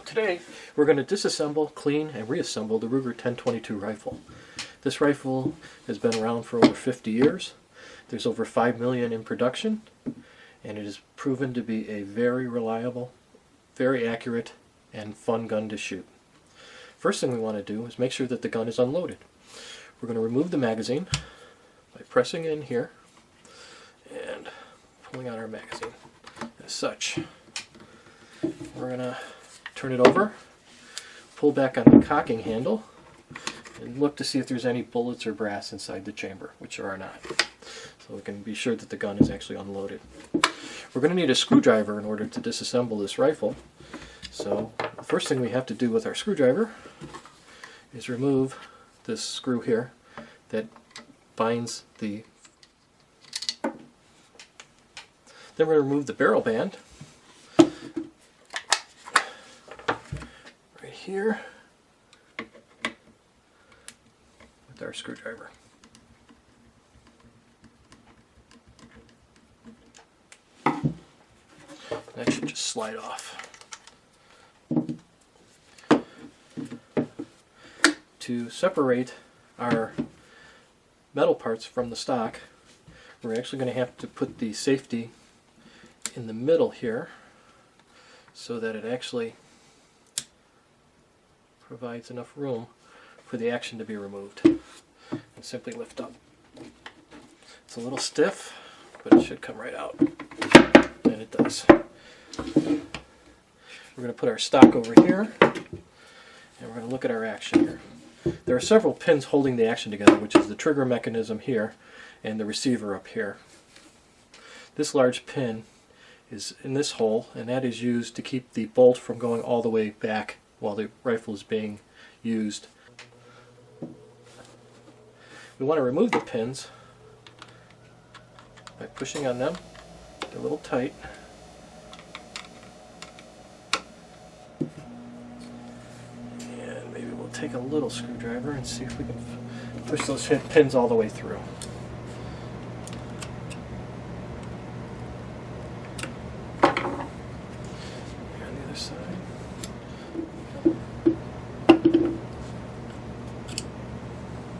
Today we're going to disassemble, clean, and reassemble the Ruger 1022 rifle. This rifle has been around for over 50 years. There's over 5 million in production, and it is proven to be a very reliable, very accurate, and fun gun to shoot. First thing we want to do is make sure that the gun is unloaded. We're going to remove the magazine by pressing in here and pulling out our magazine as such. We're going to turn it over, pull back on the cocking handle, and look to see if there's any bullets or brass inside the chamber, which there are not. So we can be sure that the gun is actually unloaded. We're going to need a screwdriver in order to disassemble this rifle. So the first thing we have to do with our screwdriver is remove this screw here that binds the... Then we're going to remove the barrel band right here with our screwdriver. That should just slide off. To separate our metal parts from the stock, we're actually going to have to put the safety in the middle here so that it actually provides enough room for the action to be removed. And simply lift up. It's a little stiff, but it should come right out. And it does. We're going to put our stock over here, and we're going to look at our action here. There are several pins holding the action together, which is the trigger mechanism here and the receiver up here. This large pin is in this hole, and that is used to keep the bolt from going all the way back while the rifle is being used. We want to remove the pins by pushing on them. They're a little tight. And maybe we'll take a little screwdriver and see if we can push those pins all the way through.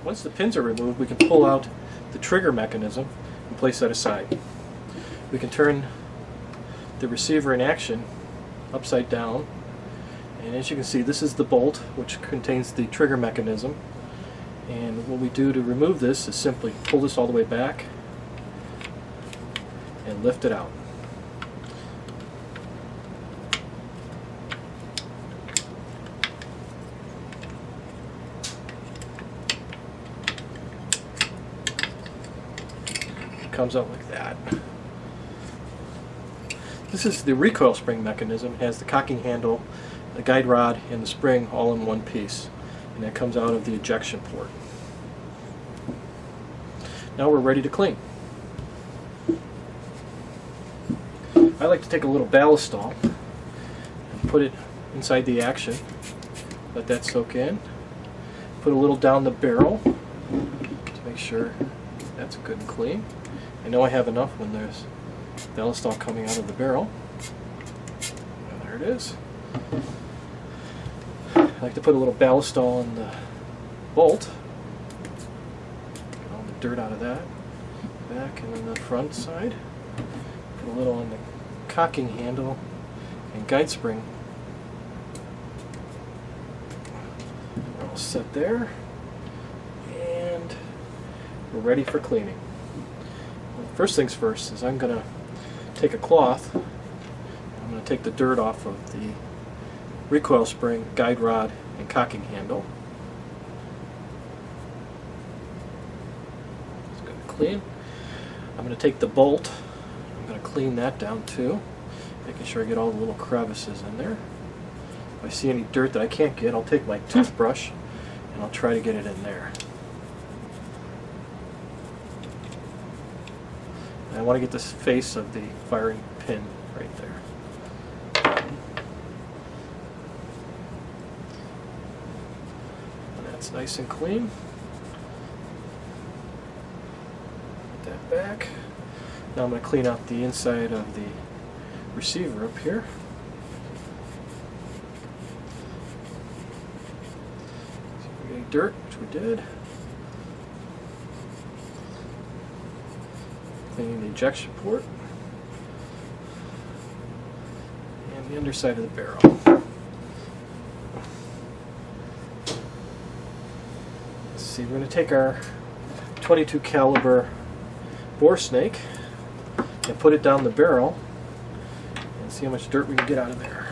Once the pins are removed, we can pull out the trigger mechanism and place that aside. We can turn the receiver in action upside down, and as you can see, this is the bolt which contains the trigger mechanism. And what we do to remove this is simply pull this all the way back and lift it out. Comes out like that. This is the recoil spring mechanism. It has the cocking handle, the guide rod, and the spring all in one piece, and that comes out of the ejection port. Now we're ready to clean. I like to take a little ballistol and put it inside the action, let that soak in, put a little down the barrel to make sure that's good and clean. I know I have enough when there's ballistol coming out of the barrel. And there it is. I like to put a little ballistol in the bolt. Get all the dirt out of that. Back and then the front side. Put a little on the cocking handle and guide spring. We're all set there. And we're ready for cleaning. First things first is I'm going to take a cloth, and I'm going to take the dirt off of the recoil spring, guide rod, and cocking handle. It's good and clean. I'm going to take the bolt, I'm going to clean that down too, making sure I get all the little crevices in there. If I see any dirt that I can't get, I'll take my toothbrush and I'll try to get it in there. I want to get this face of the firing pin right there. And that's nice and clean. Put that back. Now I'm going to clean out the inside of the receiver up here. dirt, which we did. Cleaning the ejection port. And the underside of the barrel. Let's see, we're going to take our 22 caliber bore snake and put it down the barrel and see how much dirt we can get out of there.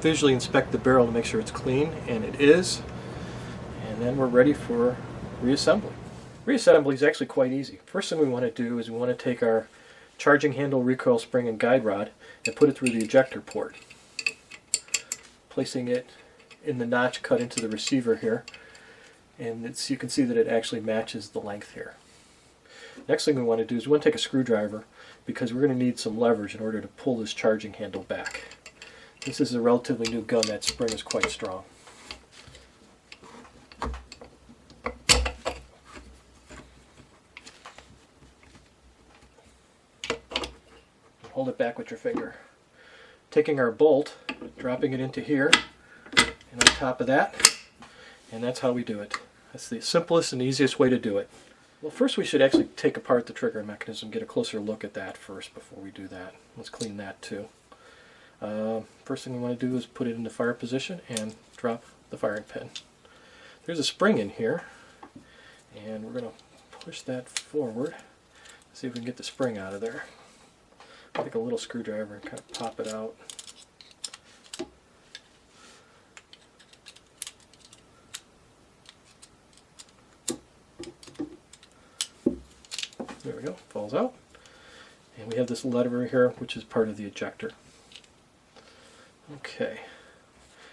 Visually inspect the barrel to make sure it's clean, and it is, and then we're ready for reassembly. Reassembly is actually quite easy. First thing we want to do is we want to take our charging handle, recoil spring, and guide rod and put it through the ejector port, placing it in the notch cut into the receiver here, and you can see that it actually matches the length here. Next thing we want to do is we want to take a screwdriver, because we're going to need some leverage in order to pull this charging handle back. This is a relatively new gun. That spring is quite strong. Hold it back with your finger. Taking our bolt, dropping it into here, and on top of that, and that's how we do it. That's the simplest and easiest way to do it. Well, first we should actually take apart the trigger mechanism, get a closer look at that first before we do that. Let's clean that too. First thing we want to do is put it into fire position and drop the firing pin. There's a spring in here, and we're going to push that forward, see if we can get the spring out of there. Take a little screwdriver and kind of pop it out. There we go, falls out. And we have this lever here, which is part of the ejector. Okay,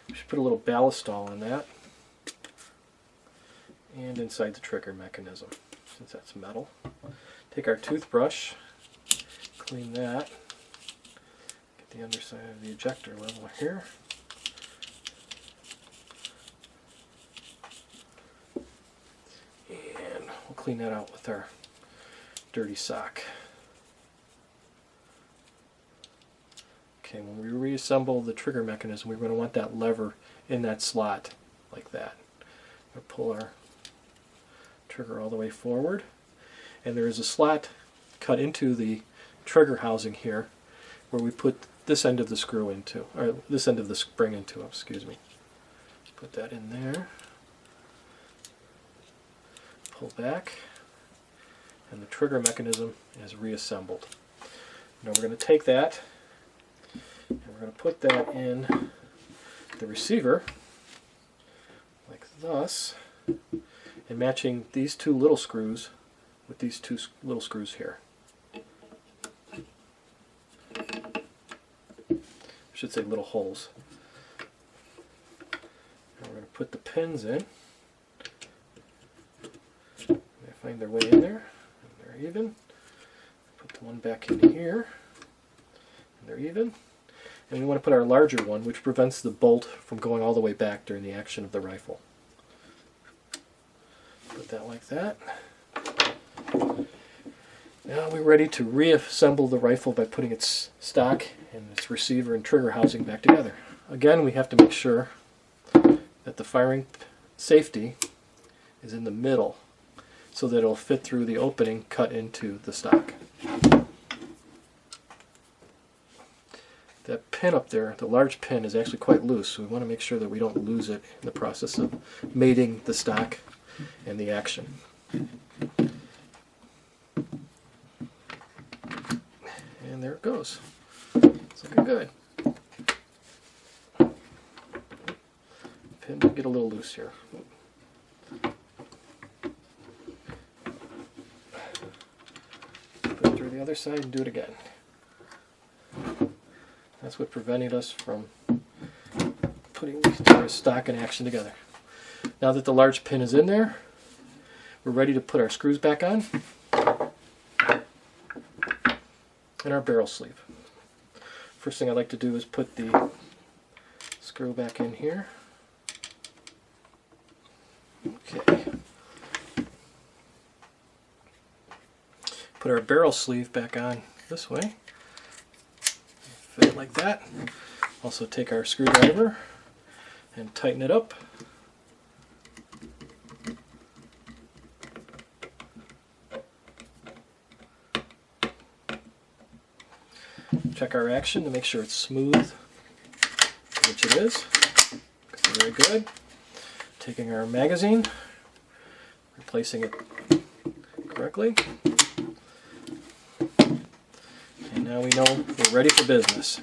we should put a little ballistol in that and inside the trigger mechanism, since that's metal. Take our toothbrush, clean that, get the underside of the ejector level here. And we'll clean that out with our dirty sock. Okay, when we reassemble the trigger mechanism, we're going to want that lever in that slot, like that. We'll pull our trigger all the way forward, and there is a slot cut into the trigger housing here, where we put this end of the screw into, or this end of the spring into, excuse me. Put that in there, pull back, and the trigger mechanism is reassembled. Now we're going to take that, and we're going to put that in the receiver, like thus, and matching these two little screws with these two little screws here. I should say little holes. Now we're going to put the pins in. They find their way in there, and they're even. Put the one back in here, and they're even. And we want to put our larger one, which prevents the bolt from going all the way back during the action of the rifle. Put that like that. Now we're ready to reassemble the rifle by putting its stock and its receiver and trigger housing back together. Again, we have to make sure that the firing safety is in the middle so that it'll fit through the opening cut into the stock. That pin up there, the large pin, is actually quite loose, so we want to make sure that we don't lose it in the process of mating the stock and the action. And there it goes. It's looking good. Pin will get a little loose here. Put it through the other side and do it again. That's what prevented us from putting our stock and action together. Now that the large pin is in there, we're ready to put our screws back on. and our barrel sleeve. First thing I like to do is put the screw back in here. Okay. Put our barrel sleeve back on this way. Fit it like that. Also take our screwdriver and tighten it up. Check our action to make sure it's smooth, which it is. Very good. Taking our magazine, replacing it correctly. And now we know we're ready for business.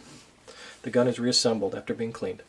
The gun is reassembled after being cleaned.